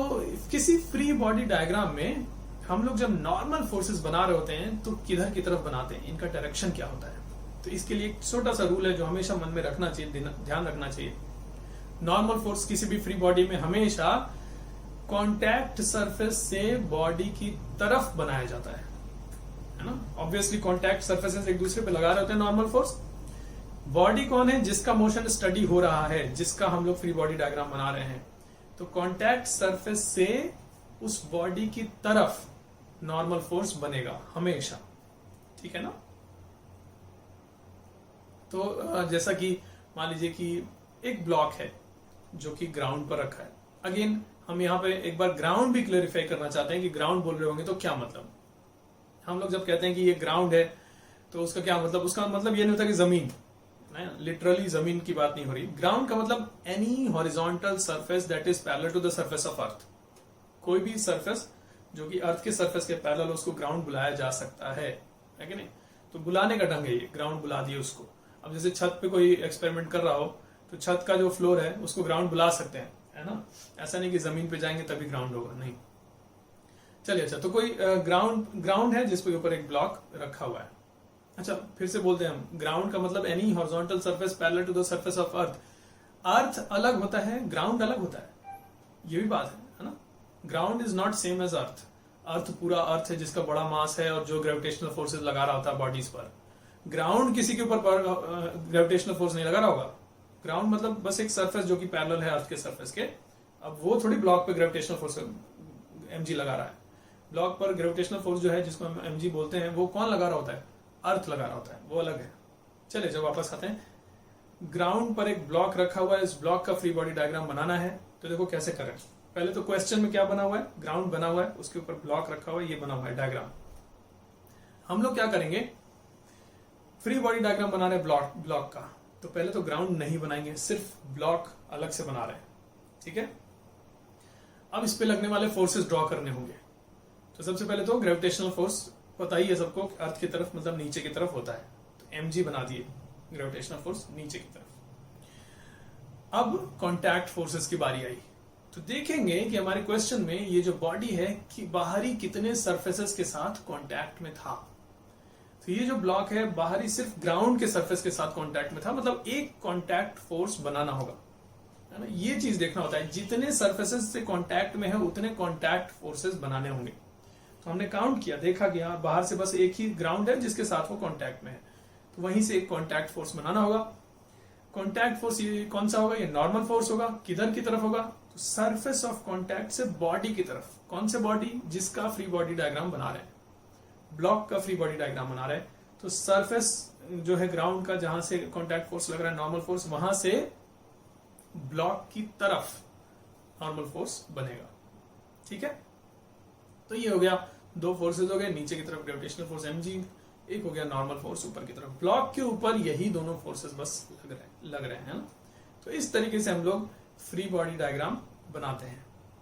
किसी फ्री बॉडी डायग्राम में हम लोग जब नॉर्मल फोर्सेस बना रहे होते हैं तो किधर की तरफ बनाते हैं, इनका डायरेक्शन क्या होता है। तो इसके लिए एक छोटा सा रूल है जो हमेशा मन में रखना चाहिए, ध्यान रखना चाहिए। नॉर्मल फोर्स किसी भी फ्री बॉडी में हमेशा कांटेक्ट सरफेस से बॉडी की तरफ बनाया जाता है ना। ऑब्वियसली कांटेक्ट सरफेसेस एक दूसरे पे लगा रहे होते हैं नॉर्मल फोर्स। बॉडी कौन है? जिसका मोशन स्टडी हो रहा है, जिसका हम लोग फ्री बॉडी डायग्राम बना रहे हैं। तो कांटेक्ट सरफेस से उस बॉडी की तरफ नॉर्मल फोर्स बनेगा हमेशा, ठीक है ना। तो जैसा कि मान लीजिए कि एक ब्लॉक है जो कि ग्राउंड पर रखा है। अगेन हम यहाँ पे एक बार ग्राउंड भी क्लेरिफाई करना चाहते हैं कि ग्राउंड बोल रहे होंगे तो क्या मतलब। हम लोग जब कहते हैं कि ये ग्राउंड है तो उसका क्या मतलब, उसका मतलब ये नहीं होता कि जमीन, लिटरली जमीन की बात नहीं हो रही। ग्राउंड का मतलब any horizontal surface that is parallel to the surface of earth. कोई भी सरफेस जो कि अर्थ के सरफेस के पैरेलल, उसको ग्राउंड बुलाया जा सकता है कि नहीं। तो बुलाने का ढंग है ये, ग्राउंड बुला दिए उसको। अब जैसे छत पे कोई एक्सपेरिमेंट कर रहा हो तो छत का जो फ्लोर है उसको ग्राउंड बुला सकते हैं, है ना। ऐसा नहीं कि जमीन पे जाएंगे तभी ग्राउंड होगा, नहीं। चलिए, अच्छा, तो कोई ग्राउंड है जिसके ऊपर एक ब्लॉक रखा हुआ है। अच्छा, फिर से बोलते हैं हम, ग्राउंड का मतलब any horizontal surface parallel to the surface of earth. Earth अलग होता है, ग्राउंड अलग होता है, ये भी बात है ना। Ground is not same as earth. Earth पूरा अर्थ है जिसका बड़ा मास है और जो ग्रेविटेशनल फोर्सेज लगा रहा होता है बॉडीज पर। ग्राउंड किसी के ऊपर ग्रेविटेशनल फोर्स नहीं लगा रहा होगा। ग्राउंड मतलब बस एक सरफेस जो कि पैरेलल है अर्थ के सरफेस के। अब वो थोड़ी ब्लॉक पे ग्रेविटेशनल फोर्स mg लगा रहा है। ब्लॉक पर ग्रेविटेशनल फोर्स जो है जिसको हम mg बोलते हैं, वो कौन लगा रहा होता है, अर्थ लगा रहा होता है, वो अलग है। चलिए, जब वापस आते हैं, ग्राउंड पर एक ब्लॉक रखा हुआ है, इस ब्लॉक का फ्री बॉडी डायग्राम बनाना है। तो देखो कैसे करें। पहले तो क्वेश्चन में क्या बना हुआ है, ग्राउंड बना हुआ है, उसके ऊपर ब्लॉक रखा हुआ है, ये बना हुआ है डायग्राम। हम लोग क्या करेंगे, फ्री बॉडी डायग्राम बना रहे ब्लॉक का, तो पहले तो ग्राउंड नहीं बनाएंगे, सिर्फ ब्लॉक अलग से बना रहे हैं, ठीक है। अब इस पे लगने वाले फोर्सेस ड्रॉ करने होंगे। तो सबसे पहले तो ग्रेविटेशनल फोर्स पता ही है सबको, अर्थ की तरफ मतलब नीचे की तरफ होता है, तो mg बना दिए, ग्रेविटेशनल फोर्स नीचे की तरफ। अब कॉन्टैक्ट फोर्सेस की बारी आई, तो देखेंगे कि हमारे क्वेश्चन में ये जो बॉडी है कि बाहरी कितने सरफेसेस के साथ कॉन्टैक्ट में था। तो ये जो ब्लॉक है बाहरी सिर्फ ग्राउंड के सरफेस के साथ कॉन्टैक्ट में था, मतलब एक कॉन्टैक्ट फोर्स बनाना होगा, है ना। ये चीज देखना होता है, जितने सरफेसेस से कॉन्टैक्ट में है उतने कॉन्टैक्ट फोर्सेस बनाने होंगे। तो हमने काउंट किया, देखा कि हाँ बाहर से बस एक ही ग्राउंड है जिसके साथ वो कॉन्टैक्ट में है, तो वहीं से एक कॉन्टैक्ट फोर्स बनाना होगा। कॉन्टैक्ट फोर्स ये कौन सा होगा, ये नॉर्मल फोर्स होगा। किधर की तरफ होगा, तो सरफेस ऑफ कॉन्टैक्ट से बॉडी की तरफ। कौन से बॉडी, जिसका फ्री बॉडी डायग्राम बना रहे हैं, ब्लॉक का फ्री बॉडी डायग्राम बना रहे हैं। तो सरफेस जो है ग्राउंड का, जहां से कॉन्टैक्ट फोर्स लग रहा है नॉर्मल फोर्स, वहां से ब्लॉक की तरफ नॉर्मल फोर्स बनेगा, ठीक है। तो ये हो गया, दो फोर्सेज हो गए, नीचे की तरफ ग्रेविटेशनल फोर्स mg, एक हो गया नॉर्मल फोर्स ऊपर की तरफ। ब्लॉक के ऊपर यही दोनों फोर्सेस बस लग रहे हैं, है ना। तो इस तरीके से हम लोग फ्री बॉडी डायग्राम बनाते हैं।